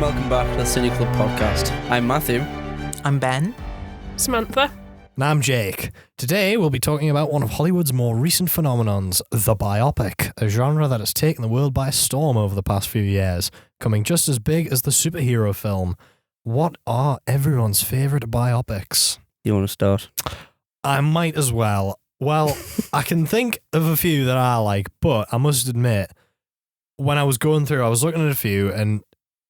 welcome back to the .cineclub.podcast. I'm Matthew. I'm Ben. Samantha. And I'm Jake. Today we'll be talking about one of Hollywood's more recent phenomenons, the biopic, a genre that has taken the world by storm over the past few years, coming just as big as the superhero film. What are everyone's favourite biopics? You want to start? I might as well. Well, I can think of a few that I like, but I must admit, when I was going through, I was looking at a few, and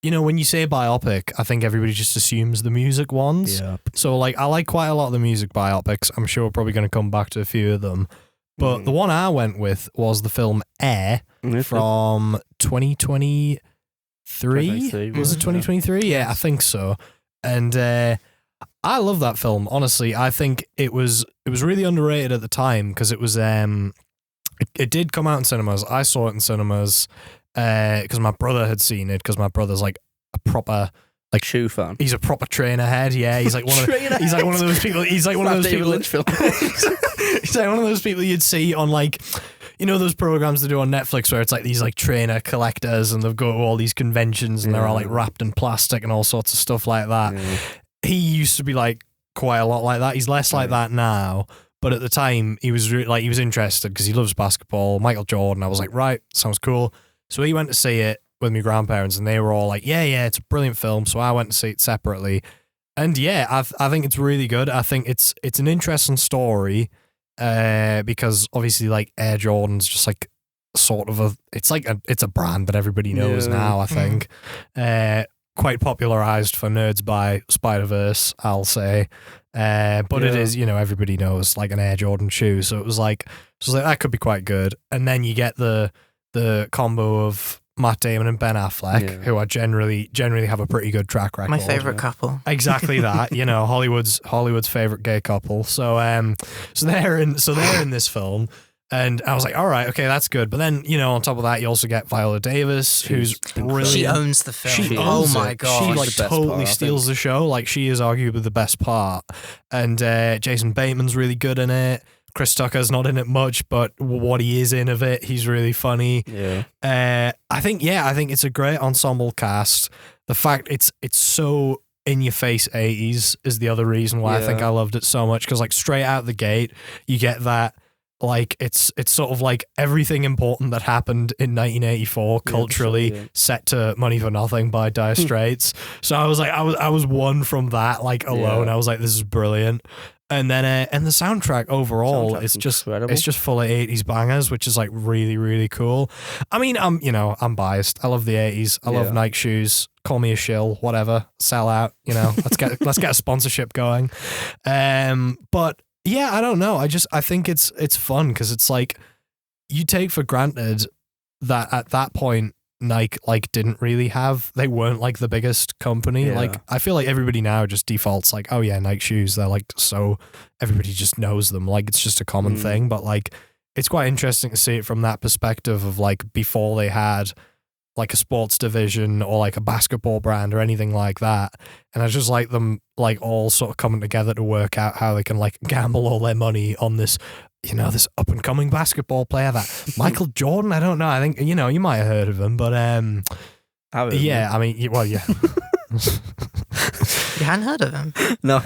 you know, when you say biopic, I think everybody just assumes the music ones. Yeah. So, like, I like quite a lot of the music biopics. I'm sure we're probably going to come back to a few of them. But the one I went with was the film Air from 2023. Was it 2023? Yeah, I think so. And I love that film, honestly. I think it was really underrated at the time because it was it did come out in cinemas. I saw it in cinemas because my brother had seen it, because my brother's like a proper shoe fan. He's a proper trainer head. Yeah, he's like one of those people. He's like one of those people. He's like one of those people you'd see on, like, you know, those programs they do on Netflix where it's like these like trainer collectors and they've got all these conventions and they're all like wrapped in plastic and all sorts of stuff like that. Yeah. He used to be like quite a lot like that. He's less like that now. But at the time, he was he was interested because he loves basketball. Michael Jordan. I was like, right, sounds cool. So he went to see it with my grandparents, and they were all like, yeah, it's a brilliant film. So I went to see it separately, and yeah, I think it's really good. I think it's an interesting story, because obviously, like, Air Jordan's just like sort of it's a brand that everybody knows now. I think, quite popularized for nerds by Spider-Verse, I'll say. But it is, you know, everybody knows like an Air Jordan shoe. So it was like that could be quite good. And then you get the combo of Matt Damon and Ben Affleck, who are generally have a pretty good track record. My favorite couple. Exactly that. You know, Hollywood's favorite gay couple. So they're in this film. And I was like, all right, okay, that's good. But then, you know, on top of that, you also get Viola Davis, who's brilliant. She owns the film. Oh my God. She like totally steals the show. Like, she is arguably the best part. And Jason Bateman's really good in it. Chris Tucker's not in it much, but what he is in of it, he's really funny. Yeah. I think it's a great ensemble cast. The fact it's so in your face 80s is the other reason why I think I loved it so much, because like straight out the gate, you get that. Like, it's sort of like everything important that happened in 1984 culturally set to Money for Nothing by Dire Straits. So I was like, I was won from that, like, alone. I was like, this is brilliant. And then and the soundtrack overall is just incredible. It's just full of 80s bangers, which is like really, really cool. I mean, I'm biased. I love the 80s. I love Nike shoes. Call me a shill, whatever. Sell out, you know. Let's get a sponsorship going. But yeah, I don't know. I think it's fun because it's like you take for granted that at that point Nike they weren't like the biggest company. Yeah. Like, I feel like everybody now just defaults like, oh yeah, Nike shoes, they're like, so everybody just knows them. Like, it's just a common thing. But like, it's quite interesting to see it from that perspective of like before they had like a sports division or like a basketball brand or anything like that. And I just like them like all sort of coming together to work out how they can like gamble all their money on this, you know, this up and coming basketball player that Michael Jordan. I don't know. I think, you know, you might have heard of him, but yeah, I mean, well, yeah. You hadn't heard of him? No.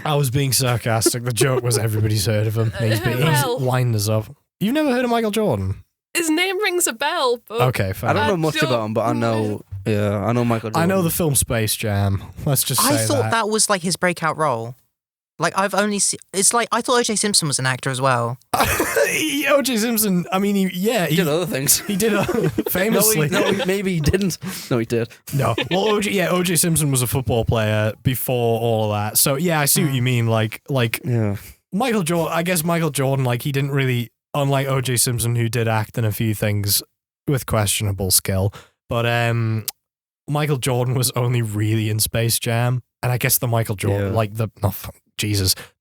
I was being sarcastic. The joke was everybody's heard of him. He's lined us up. You've never heard of Michael Jordan? His name rings a bell, but okay, fair. I don't know much about him, but I know Michael Jordan. I know the film Space Jam. Let's just say I thought that was like his breakout role. Like, I've only seen... It's like, I thought O.J. Simpson was an actor as well. O.J. Simpson, I mean, he did other things. He did famously. Maybe he didn't. No, he did. No. Well, O.J. Simpson was a football player before all of that. So, yeah, I see what you mean. Like, Michael Jordan, I guess Michael Jordan, like, he didn't really... Unlike O.J. Simpson, who did act in a few things with questionable skill. But Michael Jordan was only really in Space Jam. And I guess the Michael Jordan, the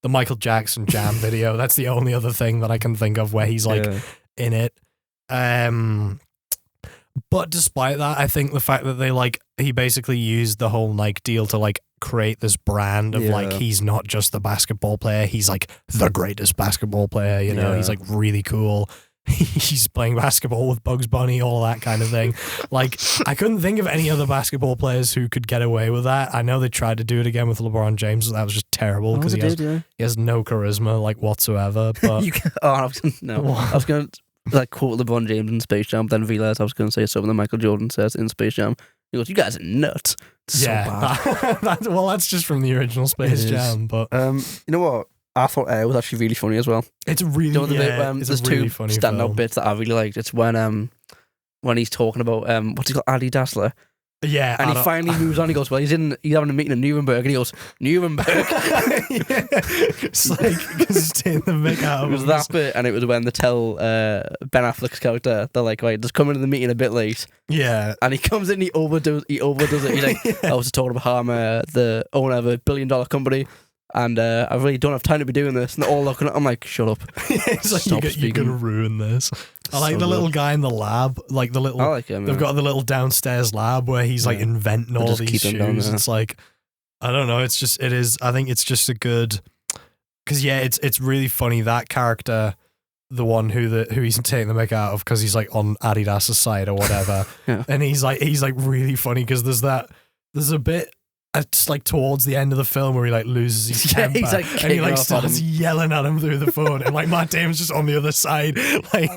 Michael Jackson Jam video, that's the only other thing that I can think of where he's like in it. But despite that, I think the fact that he basically used the whole Nike deal to like create this brand of like, he's not just the basketball player, he's like the greatest basketball player, you know, he's like really cool. he's playing basketball with Bugs Bunny, all that kind of thing. Like, I couldn't think of any other basketball players who could get away with that. I know they tried to do it again with LeBron James, but that was just terrible because he has no charisma like whatsoever. But I was going to like quote LeBron James in Space Jam, but then realised I was going to say something that Michael Jordan says in Space Jam. He goes, "You guys are nuts." It's so bad. That's just from the original Space Jam. But you know what? I thought Air was actually really funny as well. It's really, the bit, it's there's a really two funny standout film. bits that I really liked. It's when he's talking about what's he called, Adi Dassler. Yeah, and he finally moves on. He goes, "Well, he's having a meeting in Nuremberg," and he goes, "Nuremberg." It's like because he's taking the mick out of It was him. that bit, and it was when they tell Ben Affleck's character, they're like, "Right, just come into the meeting a bit late." Yeah, and he comes in, he overdoes it. He's like, "I was just talking about how I'm the owner of $1 billion company, and I really don't have time to be doing this." And they're all looking at, I'm like, "Shut up!" It's like you're gonna ruin this. I like the little guy in the lab, like the little. I like him. They've got the little downstairs lab where he's like inventing all these shoes. It's like, I don't know. It's just I think it's just a good. Because it's really funny that character, the one who he's taking the mick out of because he's like on Adidas's side or whatever, and he's like really funny because there's a bit. It's like towards the end of the film where he like loses his temper, he's like and he like starts yelling at him through the phone, and like Matt Damon's just on the other side. Like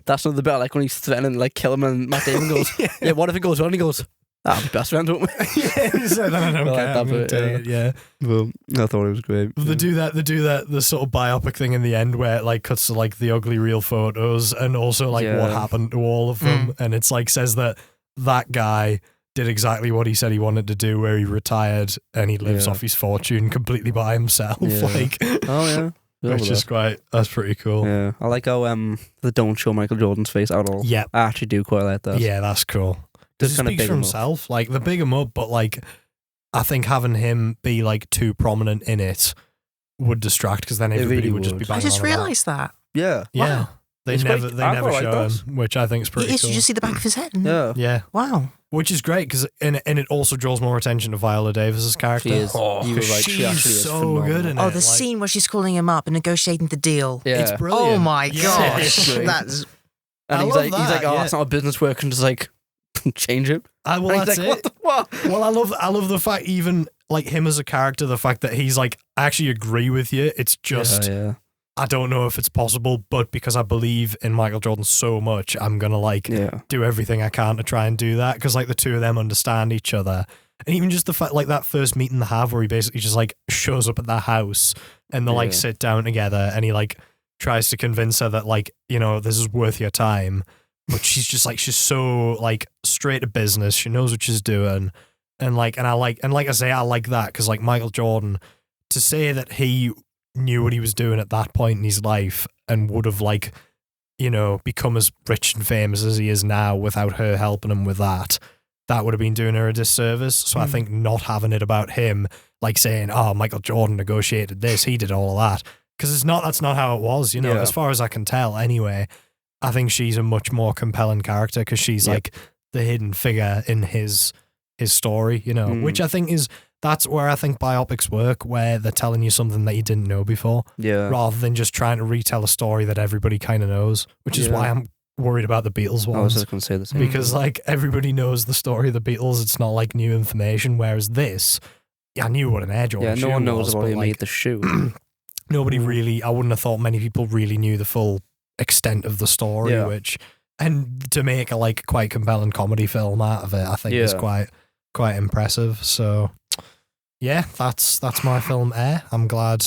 that's not the bit I like when he's threatening to like kill him, and Matt Damon goes, "Yeah, what if it goes wrong?" He goes, "I'll be best friends, won't we?" He's like, "I don't care. I'm gonna take it." Yeah. Well, I thought it was great. They do the sort of biopic thing in the end where it like cuts to like the ugly real photos and also like what happened to all of them, and it's like says that guy did exactly what he said he wanted to do, where he retired and he lives off his fortune completely by himself. Like, which is that's pretty cool. Yeah, I like how they don't show Michael Jordan's face at all. Yeah, I actually do quite like that. Yeah, that's cool. Does he speak for himself? Like the big him up, but like I think having him be like too prominent in it would distract because then everybody really would just be banging on. I just realised that. Yeah, yeah. Wow. They never show him, which I think is pretty cool. You just see the back of his head. Yeah. Wow. Which is great because and it also draws more attention to Viola Davis's character. She is. You were right. She actually She's is so phenomenal. good in it. Oh, the scene where she's calling him up and negotiating the deal. Yeah. It's brilliant. Oh my gosh, Seriously. that's And I he's love like, that, "Oh, yeah. it's not a business work," and just like change it. Well, And he's that's like, it. What? Well, I love the fact even like him as a character, the fact that he's like, I actually agree with you. It's just I don't know if it's possible, but because I believe in Michael Jordan so much, I'm gonna like do everything I can to try and do that because like the two of them understand each other, and even just the fact like that first meeting they have where he basically just like shows up at their house and they like sit down together and he like tries to convince her that like this is worth your time, but she's just like she's so like straight to business. She knows what she's doing, and like I say I like that because like Michael Jordan, to say that he knew what he was doing at that point in his life and would have like become as rich and famous as he is now without her helping him with that would have been doing her a disservice. So I think not having it about him like saying, "Oh, Michael Jordan negotiated this, he did all of that," because that's not how it was, as far as I can tell anyway. I think she's a much more compelling character because she's like the hidden figure in his story, which I think that's where I think biopics work, where they're telling you something that you didn't know before, rather than just trying to retell a story that everybody kind of knows, which is why I'm worried about the Beatles ones. I was just going to say the same. Because like everybody knows the story of the Beatles, it's not like new information, whereas this, I knew what an Air Jordan shoe was. No one knows about but, who made the shoe. Nobody really, I wouldn't have thought many people really knew the full extent of the story, and to make a like quite compelling comedy film out of it, I think is quite impressive. So yeah, that's my film Air. I'm glad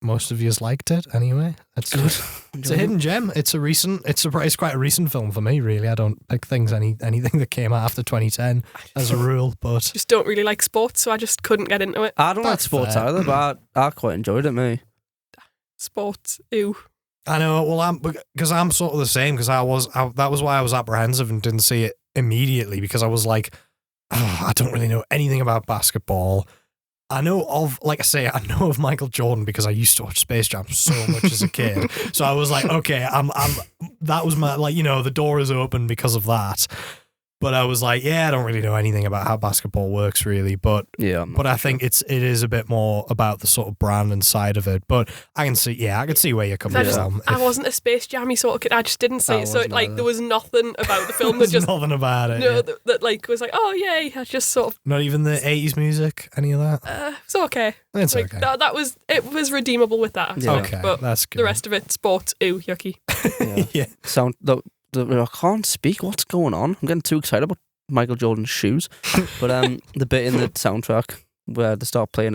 most of you liked it anyway. It's good. It's a hidden gem. It's quite a recent film for me, really. I don't pick anything that came out after 2010 as a rule, but Just don't really like sports, so I just couldn't get into it. I don't like sports either, but I quite enjoyed it, me. Sports, ew. I know. Well, I'm sort of the same because that was why I was apprehensive and didn't see it immediately because I was like, I don't really know anything about basketball. I know of Michael Jordan because I used to watch Space Jam so much as a kid. So I was like, okay, that was my the door is open because of that. But I was like, yeah, I don't really know anything about how basketball works really, but I think it is a bit more about the sort of brand and side of it. But I can see where you're coming from. I wasn't a Space Jammy sort of kid. I just didn't see it. So there was nothing about the film that just nothing about it. No, that was like, oh yay, I just sort of not even the 80s music, any of that. It's okay. It's okay. It was redeemable with that. Okay, but that's good. The rest of it, sports, yucky. Yeah. I can't speak. What's going on? I'm getting too excited about Michael Jordan's shoes. But the bit in the soundtrack where they start playing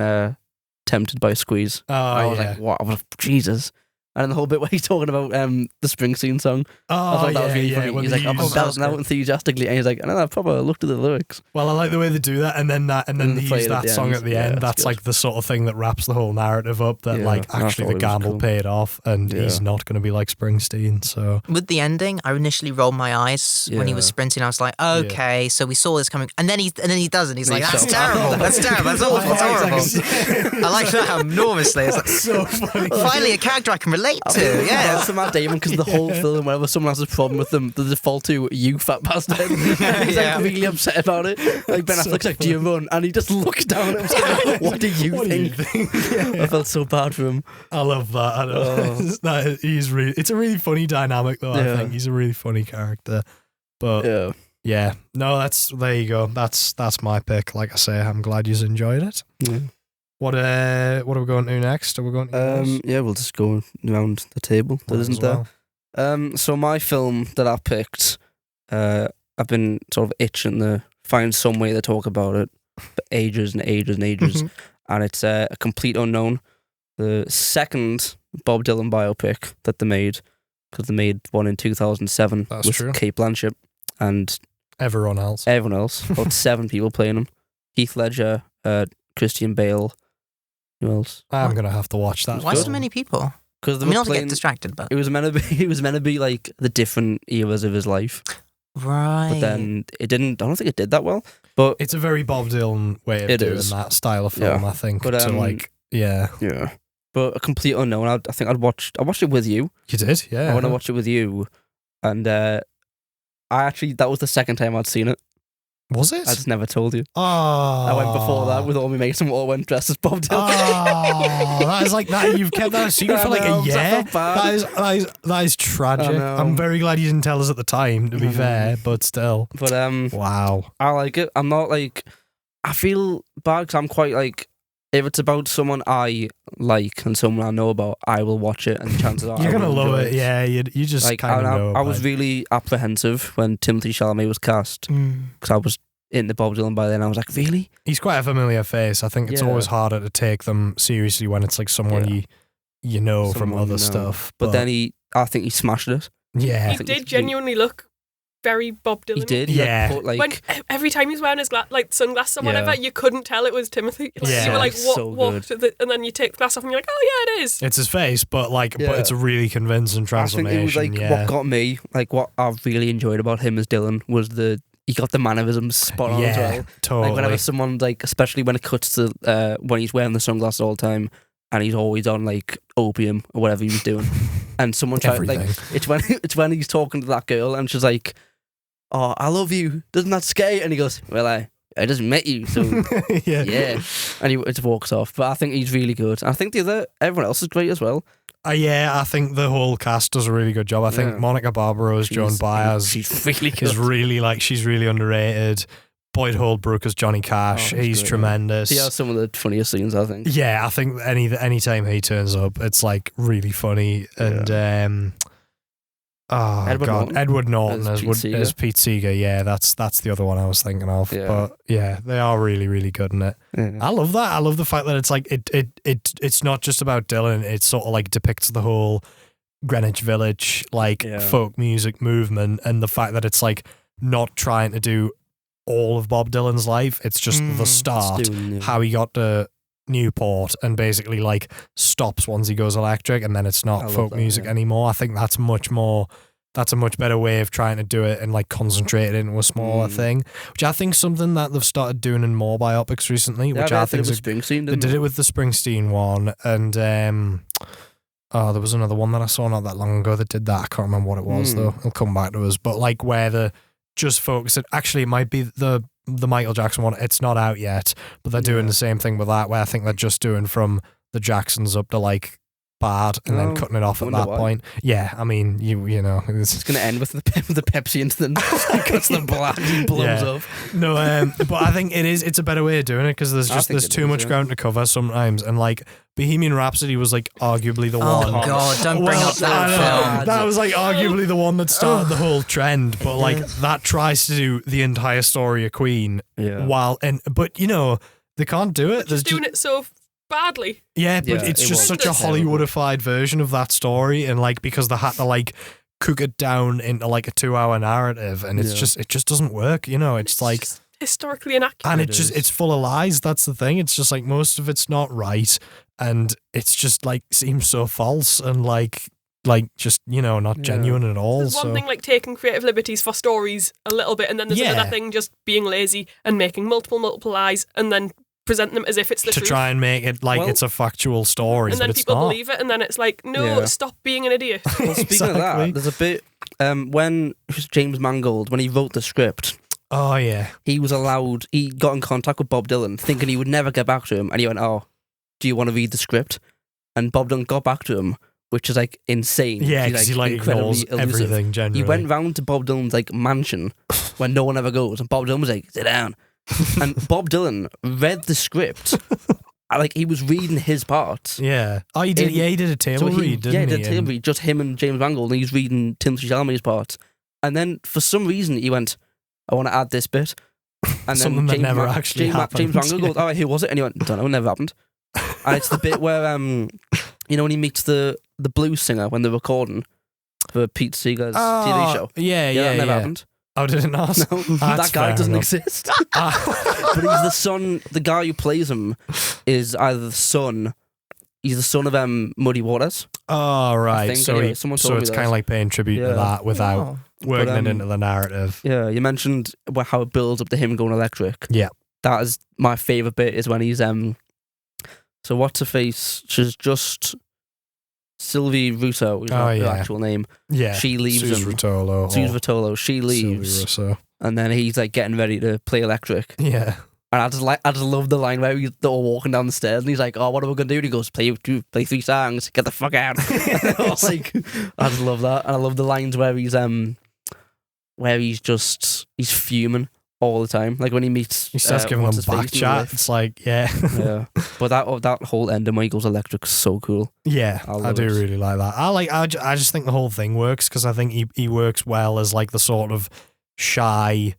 Tempted by Squeeze. I was like, what? I was like, Jesus. And then the whole bit where he's talking about the Springsteen song. I thought that was really funny. He's like, I'm belting out enthusiastically. And he's like, and then I probably looked at the lyrics. Well, I like the way they do that. And then they use that song at the end. That's like the sort of thing that wraps the whole narrative up that actually the gamble paid off and he's not going to be like Springsteen. So with the ending, I initially rolled my eyes when he was sprinting. I was like, okay, so we saw this coming. And then he doesn't. He's like, that's terrible. That's terrible. That's awful. It's horrible. I like that enormously. It's like, so funny. Finally, a character I can relate to. Yeah, it's Matt Damon because the whole film, whenever someone has a problem with them, the default to you fat bastard. He's like really upset about it. Like Ben Affleck's like, do you run? And he just looks down at him like, what do you think? I felt so bad for him. I love that. I know. It's a really funny dynamic though. I think he's a really funny character. But yeah, no, there you go. That's my pick. Like I say, I'm glad you enjoyed it. Yeah. What are we going to next? Are we going to we'll just go around the table. That isn't there. So my film that I picked, I've been sort of itching to find some way to talk about it for ages and ages and ages. And it's A Complete Unknown, the second Bob Dylan biopic that they made, because they made one in 2007 with Kate Blanchett and everyone else. About 7 people playing him. Heath Ledger, Christian Bale. Who else? I'm going to have to watch that. Why so many people? Because not to get distracted, but it was meant to be like the different eras of his life. Right. But then it didn't. I don't think it did that well. But it's a very Bob Dylan way of doing that style of film. I think. But yeah. But A Complete Unknown. I think I watched it with you. You did, yeah. I watched it with you, and that was the second time I'd seen it. Was it? I just never told you. Oh. I went before that with all my mates and we all went dressed as Bob Dylan. Oh, that is like that. You've kept that a secret for like a year. That is tragic. I'm very glad you didn't tell us at the time, to be fair, but still. But wow. I like it. I'm not like, I feel bad because I'm quite like, if it's about someone I like and someone I know about, I will watch it, and chances are you're gonna love it. Yeah, you just like, kind of know. I was really apprehensive when Timothée Chalamet was cast because I was into Bob Dylan by then. I was like, really? He's quite a familiar face. I think it's always harder to take them seriously when it's like someone you know from other stuff. But then I think he smashed it. Yeah, he did genuinely look very Bob Dylan. He did. When every time he was wearing his sunglasses or whatever, you couldn't tell it was Timothy. You were like, what? And then you take the glass off and you're like, oh yeah, it is. It's his face, but it's a really convincing transformation. I think it was what got me, like what I really enjoyed about him as Dylan was he got the mannerisms spot on as well. Totally. Like whenever someone, like, especially when it cuts to when he's wearing the sunglasses all the time and he's always on like opium or whatever he was doing, and someone tried it's when he's talking to that girl and she's like, oh, I love you, doesn't that scare you? And he goes, well, I just met you, so yeah. And he just walks off. But I think he's really good. And I think everyone else is great as well. I think the whole cast does a really good job. I think Monica Barbaro as Joan Baez. She's really good. She's really underrated. Boyd Holbrook as Johnny Cash. He's great, tremendous. He has some of the funniest scenes, I think. Yeah, I think any time he turns up, it's like really funny. And Edward Norton as Pete Seeger. Yeah, that's the other one I was thinking of. Yeah. But yeah, they are really, really good in it. Yeah. I love that. I love the fact that it's like it's not just about Dylan. It sort of like depicts the whole Greenwich Village folk music movement, and the fact that it's like not trying to do all of Bob Dylan's life. It's just the start, how he got to Newport, and basically like stops once he goes electric, and then it's not folk music anymore. I think that's a much better way of trying to do it and like concentrate it into a smaller thing, which I think is something that they've started doing in more biopics recently, which I think is Springsteen. They did it with the Springsteen one, and there was another one that I saw not that long ago that did that. I can't remember what it was though. It'll come back to us, but like where just focus it. Actually, it might be the Michael Jackson one. It's not out yet, but they're doing the same thing with that, where I think they're just doing from the Jacksons up to like bad and then cutting it off at that point. Yeah, I mean, you know, it's going to end with the Pepsi incident because the blood blows up. No, but I think it's a better way of doing it because there's too much ground to cover sometimes, and like Bohemian Rhapsody was like arguably the one. Oh God, don't bring up that film. That was like arguably the one that started the whole trend, but like that tries to do the entire story of Queen but you know, they can't do it. They're just doing it so badly. Yeah, but it's just such a Hollywoodified version of that story, and like because they had to like cook it down into like a 2-hour narrative, and it just doesn't work. You know, it's like historically inaccurate, and it's full of lies. That's the thing. It's just like most of it's not right, and it's just like seems so false and like just, you know, not genuine at all. There's one thing like taking creative liberties for stories a little bit, and then there's another thing just being lazy and making multiple lies and then presenting them as if it's the truth. To try and make it like it's a factual story, and then but people it's not. believe it, and then it's like, no, stop being an idiot. Well, speaking of that, there's a bit when James Mangold, when he wrote the script, he got in contact with Bob Dylan thinking he would never get back to him, and he went, "Oh, do you want to read the script?" And Bob Dylan got back to him, which is like insane. Yeah, because he like ignores everything generally. He went round to Bob Dylan's like mansion where no one ever goes, and Bob Dylan was like, "Sit down." And Bob Dylan read the script. Like he was reading his part. Yeah. Oh, he did. He did a table read, didn't he? Yeah, he did a table read. Just him and James Mangold, and he's reading Timothy Chalamet's part. And then for some reason he went, "I want to add this bit." And something then that never actually happened. James Mangold goes, "Oh, who was it?" And he went, "Don't know, never happened." And it's the bit where you know, when he meets the blues singer when they're recording for Pete Seeger's TV show. Yeah, that never happened. Oh, did it not? No, that guy doesn't exist. But he's the son. The guy who plays him is either the son. He's the son of Muddy Waters. Oh, right. Think, so anyway, so it's kind of like paying tribute to that without working it into the narrative. Yeah, you mentioned how it builds up to him going electric. Yeah, that is my favourite bit. Is when he's So what's her face? She's just Sylvie Russo is her actual name. Yeah, she leaves him. Rotolo. She leaves, and then he's like getting ready to play electric. Yeah, and I just love the line where they're all walking down the stairs, and he's like, "Oh, what are we gonna do?" And he goes, "Play 3 songs. Get the fuck out." I just love that, and I love the lines where he's fuming all the time. Like when he meets, he starts giving them back chat. It's like, yeah. But that whole ending when he goes electric is so cool. Yeah, I do really like that. I just think the whole thing works because I think he works well as like the sort of shy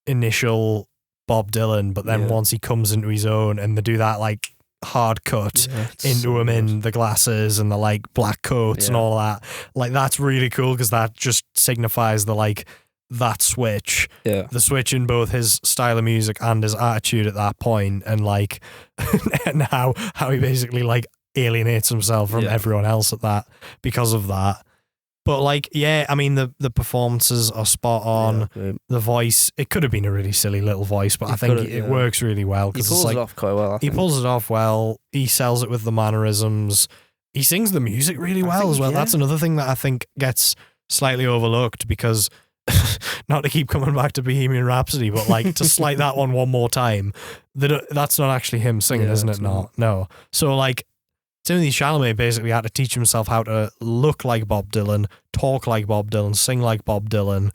initial Bob Dylan, but then once he comes into his own and they do that like hard cut into him in the glasses and the like black coats and all that, like that's really cool because that just signifies the like that switch, the switch in both his style of music and his attitude at that point, and like and how he basically like alienates himself from everyone else at that because of that. But like, I mean the performances are spot on. The voice, it could have been a really silly little voice, but I think it works really well. He pulls it off quite well. He pulls it off well. He sells it with the mannerisms. He sings the music really well as well. That's another thing that I think gets slightly overlooked because not to keep coming back to Bohemian Rhapsody, but like to slight that one more time, that's not actually him singing, isn't it? No. So like Timothy Chalamet basically had to teach himself how to look like Bob Dylan, talk like Bob Dylan, sing like Bob Dylan,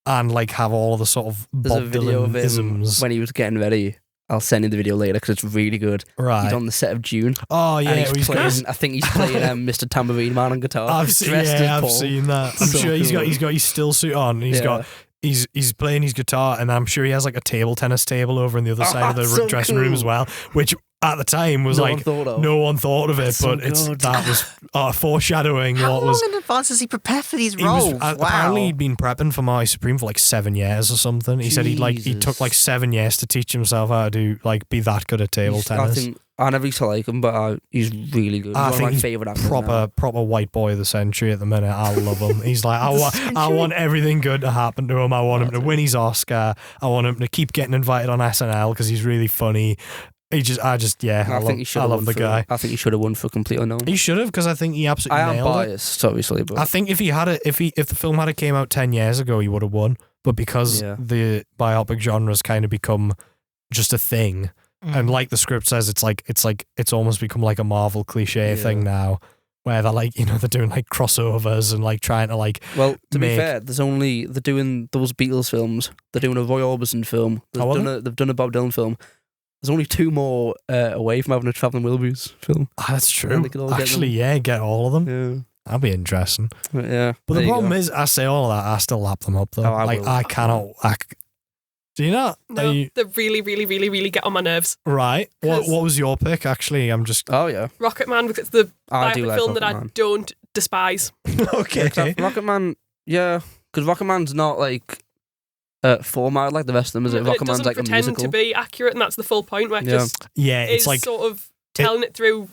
and like have all the sort of Bob Dylan-isms. When he was getting ready. I'll send you the video later because it's really good. Right. He's on the set of June. Oh, yeah. He's playing, I think he's playing Mr. Tambourine Man on guitar. I've seen that. I'm sure he's got his still suit on. And he's playing his guitar, and I'm sure he has like a table tennis table over on the other side of the dressing room as well, which at the time was no one thought of it, but that was foreshadowing. How long in advance does he prepare for these roles? Apparently he'd been prepping for My Supreme for like 7 years or something. He said he took like 7 years to teach himself how to be that good at table tennis. I never used to like him, but he's really good. He's one of my favourite actors. Proper white boy of the century at the minute. I love him. He's like, I want everything good to happen to him. I want him to win his Oscar. I want him to keep getting invited on SNL because he's really funny. I love the guy. I think he should have won for Complete Unknown. He should have, because I think he absolutely nailed it. I am biased, obviously, but I think if the film had came out 10 years ago, he would have won. but because the biopic genre's kind of become just a thing, and like the script says, it's almost become like a Marvel cliche thing now, where they're like, they're doing like crossovers and like trying to like. Well, to be fair, they're doing those Beatles films. They're doing a Roy Orbison film. They've done a Bob Dylan film. There's only 2 more away from having a Traveling Wilburys film. Ah, that's true. Actually, get all of them. Yeah. That'd be interesting. Yeah. But the problem is, I say all of that, I still lap them up though. I cannot. Do you not? No, they really, really, really, really get on my nerves. Right. What was your pick? Actually, I'm just. Oh yeah. Rocket Man, because it's the biopic film that Rocket Man. I don't despise. Okay. Rocket Man, because Rocket Man's not like formatted like the rest of them, is it? Rocket Man's like a musical. It doesn't pretend to be accurate, and that's the full point. Where it just it's like sort of telling it through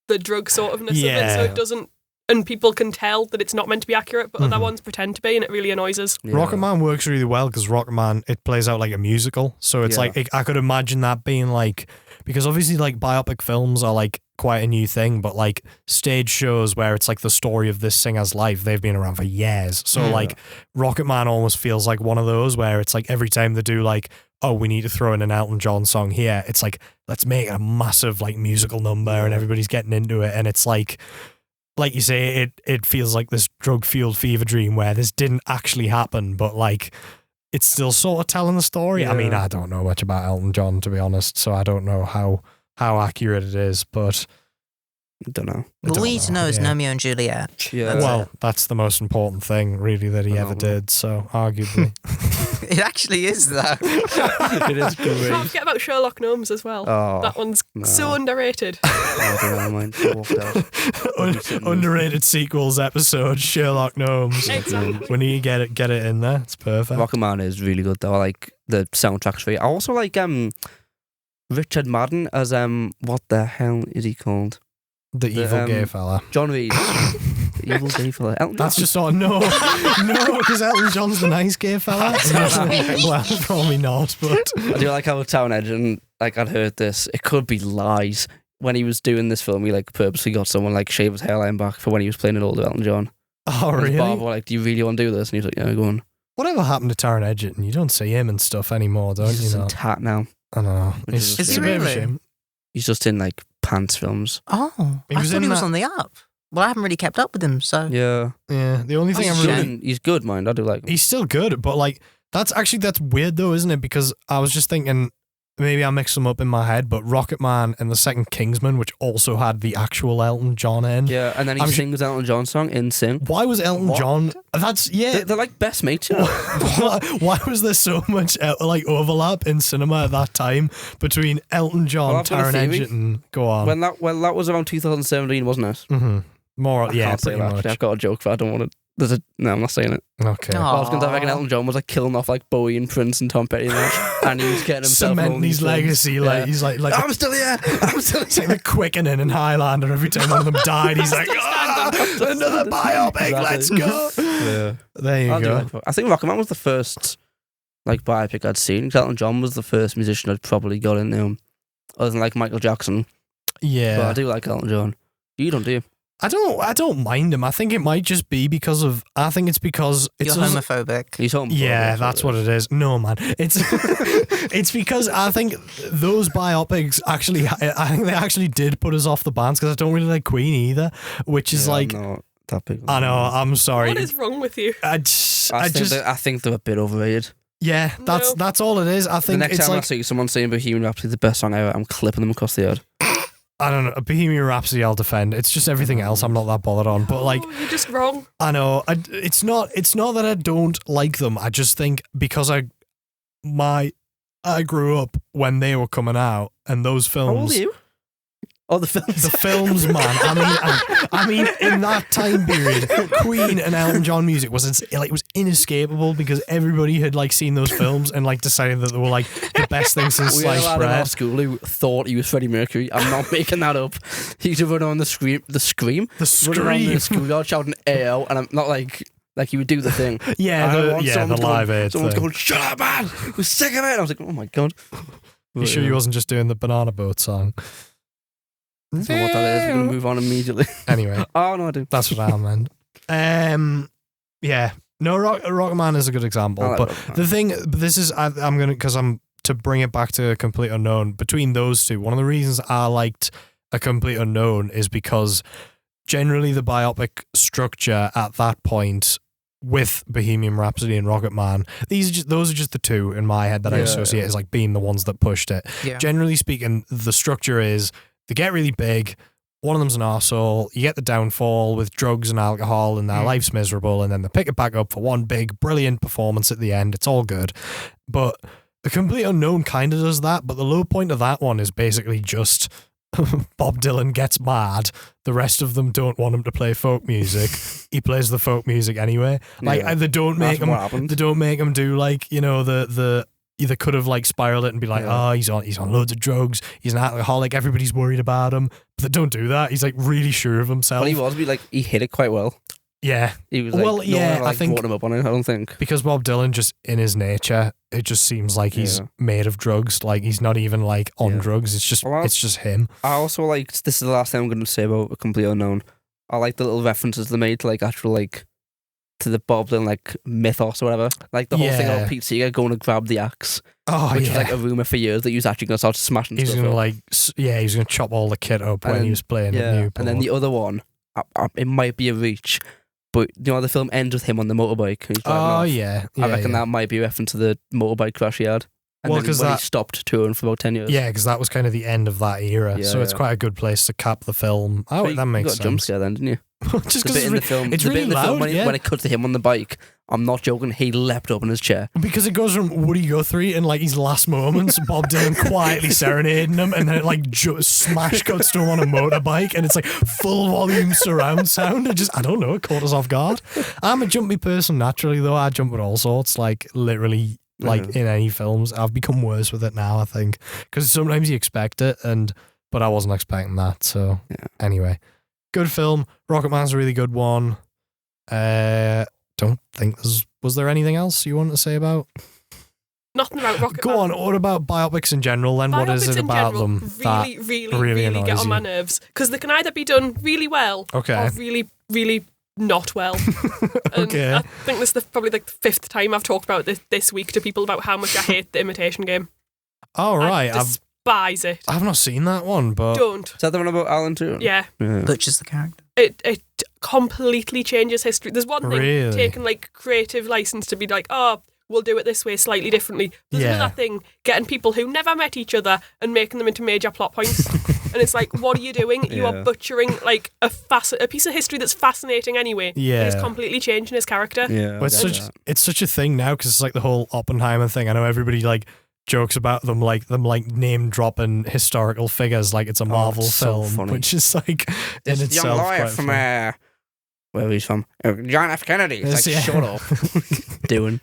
the drug sort ofness of it, so it doesn't. And people can tell that it's not meant to be accurate, but other ones pretend to be, and it really annoys us. Yeah. Rocket Man works really well because Rocket Man, it plays out like a musical. So it's like, I could imagine that being like, because obviously like biopic films are like quite a new thing, but like stage shows where it's like the story of this singer's life, they've been around for years. So like Rocket Man almost feels like one of those where it's like every time they do like, oh, we need to throw in an Elton John song here, it's like, let's make a massive like musical number and everybody's getting into it. And it's like you say, it feels like this drug-fueled fever dream where this didn't actually happen, but like it's still sort of telling the story. Yeah. I mean, I don't know much about Elton John, to be honest, so I don't know how accurate it is, but I don't know. All we need to know is Romeo and Juliet. Yeah. Well, that's the most important thing, really, that he ever did, so arguably. It actually is, though. It is great. Can't forget about Sherlock Gnomes as well. Oh, that one's so underrated. Underrated sequels episode, Sherlock Gnomes. Exactly. We need to get it in there. It's perfect. Rocket Man is really good, though. I like the soundtrack's great. I also like Richard Madden as what the hell is he called? The evil gay fella. John Reed. The evil gay fella. Elton That's just sort of, no, because Elton John's the nice gay fella. Well, probably not, but. I do like how Town Edge, and like I'd heard this, it could be lies. When he was doing this film, he like purposely got someone like shave his hairline back for when he was playing an older Elton John. Oh, and really? Barbara were like, do you really want to do this? And he was like, yeah, go on. Whatever happened to Taron Egerton? You don't see him and stuff anymore, don't He's you? He's tat now. I know. Is he really? He's just in like pants films. Oh, I thought he was on the up. Well, I haven't really kept up with him, so yeah. The only thing he's good, mind. I do like him. He's still good, but like that's weird though, isn't it? Because I was just thinking maybe I mixed them up in my head, but Rocket Man and the second Kingsman, which also had the actual Elton John in. Yeah, and then he sings Elton John's song in Sing. Why was Elton John? They're like best mates. Why was there so much like overlap in cinema at that time between Elton John, Taron Egerton? Go on. Well, that was around 2017, wasn't it? Mm-hmm. More, I can't say that, actually. I've got a joke, but I don't want to. No, I'm not saying it. Okay. Well, I was going to have like Elton John was like killing off like Bowie and Prince and Tom Petty and he was getting himself cementing his legacy. Like he's like I'm still here. It's like the Quickening in Highlander. Every time one of them died, he's like, another biopic. Let's go. Yeah. There you go. I think Rocket Man was the first like biopic I'd seen. Elton John was the first musician I'd probably got into him, other than like Michael Jackson. Yeah, but I do like Elton John. You don't, do you? I don't mind him. I think it might just be because of. I think it's because you're homophobic. He's homophobic. Yeah, that's what it is. No, man, it's because I think those biopics actually. I think they actually did put us off the bands because I don't really like Queen either, which is like. I'm not that big. I know. I'm sorry. What is wrong with you? I think they're a bit overrated. Yeah, that's all it is. I think the next time I see someone saying Bohemian Rhapsody is the best song ever, I'm clipping them across the head. I don't know. A Bohemian Rhapsody I'll defend. It's just everything else I'm not that bothered on. But like, you're just wrong. I know. It's not that I don't like them. I just think because I grew up when they were coming out, and those films. How old are you? Oh, the films. The films, man. I mean, in that time period, Queen and Elton John music was inescapable because everybody had like seen those films and like decided that they were like the best thing since sliced bread. We had a lad in our school who thought he was Freddie Mercury. I'm not making that up. He used to run on the scream, running around the schoolyard shouting "AO," and I'm not like he would do the thing. The Live Aid. Someone's going, "Shut up, man! We're sick of it." And I was like, "Oh my god." You sure he wasn't just doing the Banana Boat song? That's not what that is. We're going to move on immediately. Anyway. Oh, no, I do. That's what I meant. Yeah. No, Rocketman is a good example. But the thing, this is, I'm going to, to bring it back to A Complete Unknown, between those two, one of the reasons I liked A Complete Unknown is because generally the biopic structure at that point with Bohemian Rhapsody and Rocketman, those are just the two in my head that I associate as like being the ones that pushed it. Yeah. Generally speaking, the structure is they get really big, one of them's an arsehole, you get the downfall with drugs and alcohol and their life's miserable, and then they pick it back up for one big, brilliant performance at the end. It's all good. But The Complete Unknown kind of does that, but the low point of that one is basically just Bob Dylan gets mad. The rest of them don't want him to play folk music. He plays the folk music anyway. Like they don't make him. They don't make him do like, you know, the either could have like spiraled it and be like, oh, he's on loads of drugs. He's an alcoholic. Everybody's worried about him. But they don't do that. He's like really sure of himself. Well, he hit it quite well. Yeah. He was like, I think brought him up on it, I don't think. Because Bob Dylan, just in his nature, it just seems like he's made of drugs. Like he's not even like on drugs. It's just him. I also liked, this is the last thing I'm going to say about A Complete Unknown. I like the little references they made to like actual like to the Bob Dylan like mythos or whatever. Like the whole thing about Pete Seeger going to grab the axe. Which was like a rumour for years that he was actually going to start smashing he's stuff gonna he's going to chop all the kit up when he was playing at Newport. And then the other one, it might be a reach, but you know the film ends with him on the motorbike. He's driving off. I reckon that might be a reference to the motorbike crash he had. And then when he stopped touring for about 10 years. Yeah, because that was kind of the end of that era. So it's quite a good place to cap the film. Oh, that makes sense. You got a jump scare then, didn't you? Just because in the film, it's really loud. When it cuts to him on the bike, I'm not joking, he leapt up in his chair. Because it goes from Woody Guthrie in like his last moments, Bob Dylan quietly serenading him, and then it like smash cuts to him on a motorbike, and it's like full volume surround sound. I don't know, it caught us off guard. I'm a jumpy person naturally, though. I jump with all sorts, like literally. Like in any films, I've become worse with it now, I think, because sometimes you expect it, but I wasn't expecting that. So anyway, good film. Rocketman's a really good one. Don't think was there anything else you wanted to say about? Nothing about Rocketman. Go on. What about biopics in general? Then what is it about them really get on my nerves? Because they can either be done really well, or really, really not well. Okay. I think this is probably like the 5th time I've talked about this week to people about how much I hate The Imitation Game. Oh, right. I despise it. I've not seen that one, but... Don't. Is that the one about Alan Turing? Yeah. Butchers the character. It completely changes history. There's one thing taking like creative license to be like, oh, we'll do it this way slightly differently. There's another thing, getting people who never met each other and making them into major plot points. And it's like, what are you doing? You are butchering like a piece of history that's fascinating anyway. Yeah. He's completely changing his character. Yeah. But it's such a thing now because it's like the whole Oppenheimer thing. I know everybody like jokes about them like name dropping historical figures like it's a Marvel film, which is like this in itself. Young lawyer from where he's from, John F. Kennedy. It's like shut up. Doing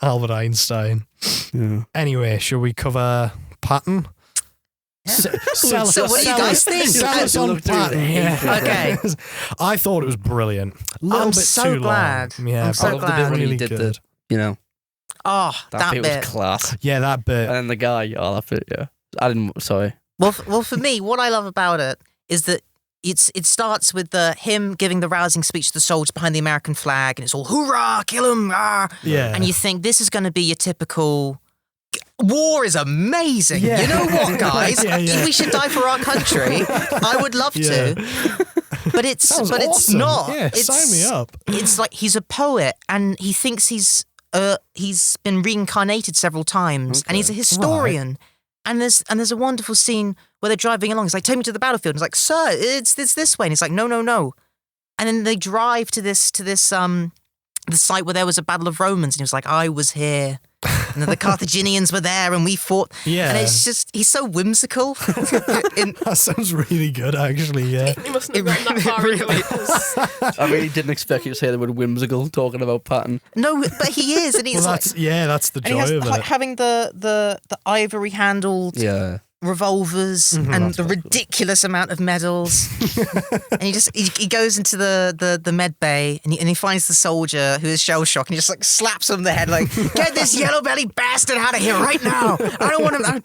Albert Einstein. Yeah. Anyway, shall we cover Patton? Yeah. So what do you guys think? Sell us on Patton. Okay. I thought it was brilliant. I'm so glad. Yeah, I'm so glad. Really did good. Oh, that bit was class. Yeah, that bit. And then the guy, that bit, I didn't, sorry. Well, for me, what I love about it is that it starts with him giving the rousing speech to the soldiers behind the American flag, and it's all, hoorah, kill him, ah. Yeah. And you think, this is going to be your typical... War is amazing. Yeah. You know what, guys? We should die for our country. I would love to. But it's awesome. Not. Yeah, sign me up. It's like he's a poet and he thinks he's been reincarnated several times and he's a historian. Right. And there's a wonderful scene where they're driving along. He's like, take me to the battlefield. And he's like, sir, it's this way. And he's like, no. And then they drive to the site where there was a battle of Romans. And he was like, I was here. And the Carthaginians were there and we fought. Yeah. And it's just, he's so whimsical. That sounds really good, actually, yeah. He mustn't have gotten that far into it. I really didn't expect you to say the word whimsical talking about Patton. No, but he is. And he's that's the joy of it. Having the ivory handled revolvers and the ridiculous amount of medals. And he goes into the med bay and he finds the soldier who is shell shocked and he just like slaps him on the head like, get this yellow belly bastard out of here right now. I don't want him.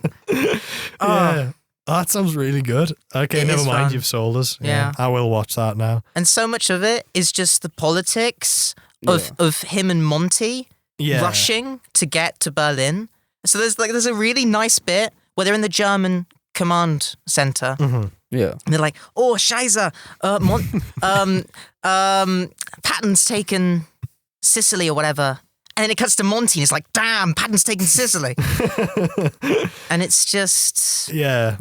Yeah. That sounds really good. Okay, never mind, you've sold us. Yeah. I will watch that now. And so much of it is just the politics of him and Monty rushing to get to Berlin. So there's a really nice bit where they're in the German command center. Mm-hmm. Yeah. And they're like, oh, Scheiße, Patton's taken Sicily or whatever. And then it cuts to Monty and it's like, damn, Patton's taken Sicily. And it's just... Yeah.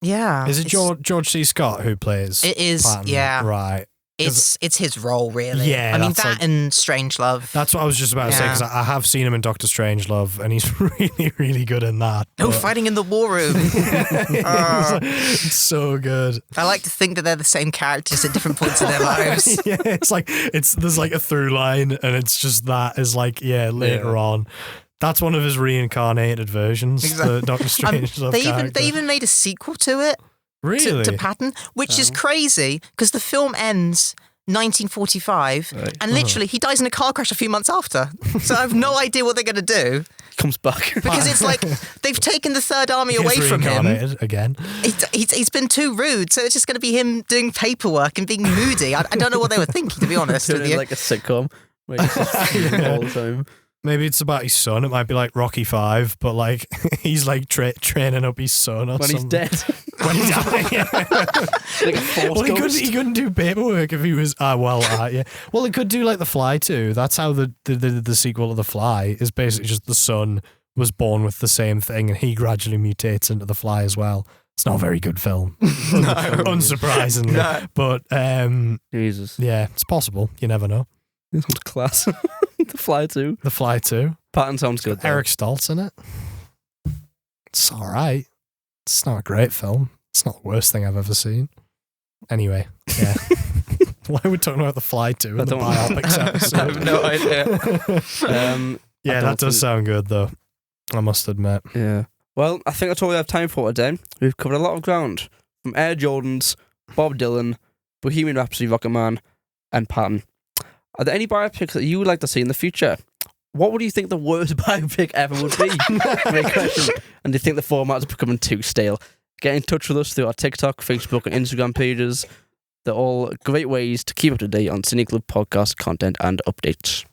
Yeah. Is it George C. Scott who plays It is, Patton? yeah. Right. It's his role, really. Yeah, I mean, that's that and Strangelove. That's what I was just about to say, because I have seen him in Doctor Strangelove, and he's really, really good in that. No fighting in the war room. It's so good. I like to think that they're the same characters at different points in their lives. Yeah, there's like a through line, and it's just that is like, later on. That's one of his reincarnated versions, the Doctor Strangelove character. They even made a sequel to it. Really? To Patton, which is crazy because the film ends 1945 and literally he dies in a car crash a few months after. So I have no idea what they're going to do. Comes back. Because it's like they've taken the Third Army away from him. Again. He's been too rude, so it's just going to be him doing paperwork and being moody. I don't know what they were thinking, to be honest with you. Like a sitcom. Where he's just all the time. Maybe it's about his son. It might be like Rocky V, but like he's like training up his son or when something. He's dead. When he's dead, yeah. Like a force ghost. He couldn't do paperwork if he was. Yeah. Well, he could do like The Fly too. That's how the sequel of The Fly is basically just the son was born with the same thing, and he gradually mutates into The Fly as well. It's not a very good film, unsurprisingly. No. But Jesus, yeah, it's possible. You never know. This one's class. The Fly 2. The Fly 2. Patton sounds good. Eric Stoltz in it. It's all right. It's not a great film. It's not the worst thing I've ever seen. Anyway, yeah. Why are we talking about The Fly 2 in the Biopics episode? I have no idea. Yeah, that does sound good, though. I must admit. Yeah. Well, I think that's all we have time for today. We've covered a lot of ground. From Air Jordans, Bob Dylan, Bohemian Rhapsody, Rocket Man, and Patton. Are there any biopics that you would like to see in the future? What would you think the worst biopic ever would be? Great question. And do you think the format is becoming too stale? Get in touch with us through our TikTok, Facebook, and Instagram pages. They're all great ways to keep up to date on Cine Club podcast content and updates.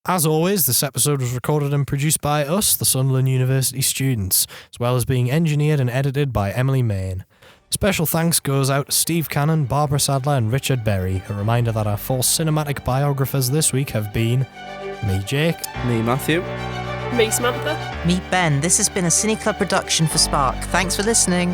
As always, this episode was recorded and produced by us, the Sunderland University students, as well as being engineered and edited by Emily Main. Special thanks goes out to Steve Cannon, Barbara Sadler and Richard Berry. A reminder that our 4 cinematic biographers this week have been me, Jake. Me, Matthew. Me, Samantha. Me, Ben. This has been a Cine Club production for Spark. Thanks for listening.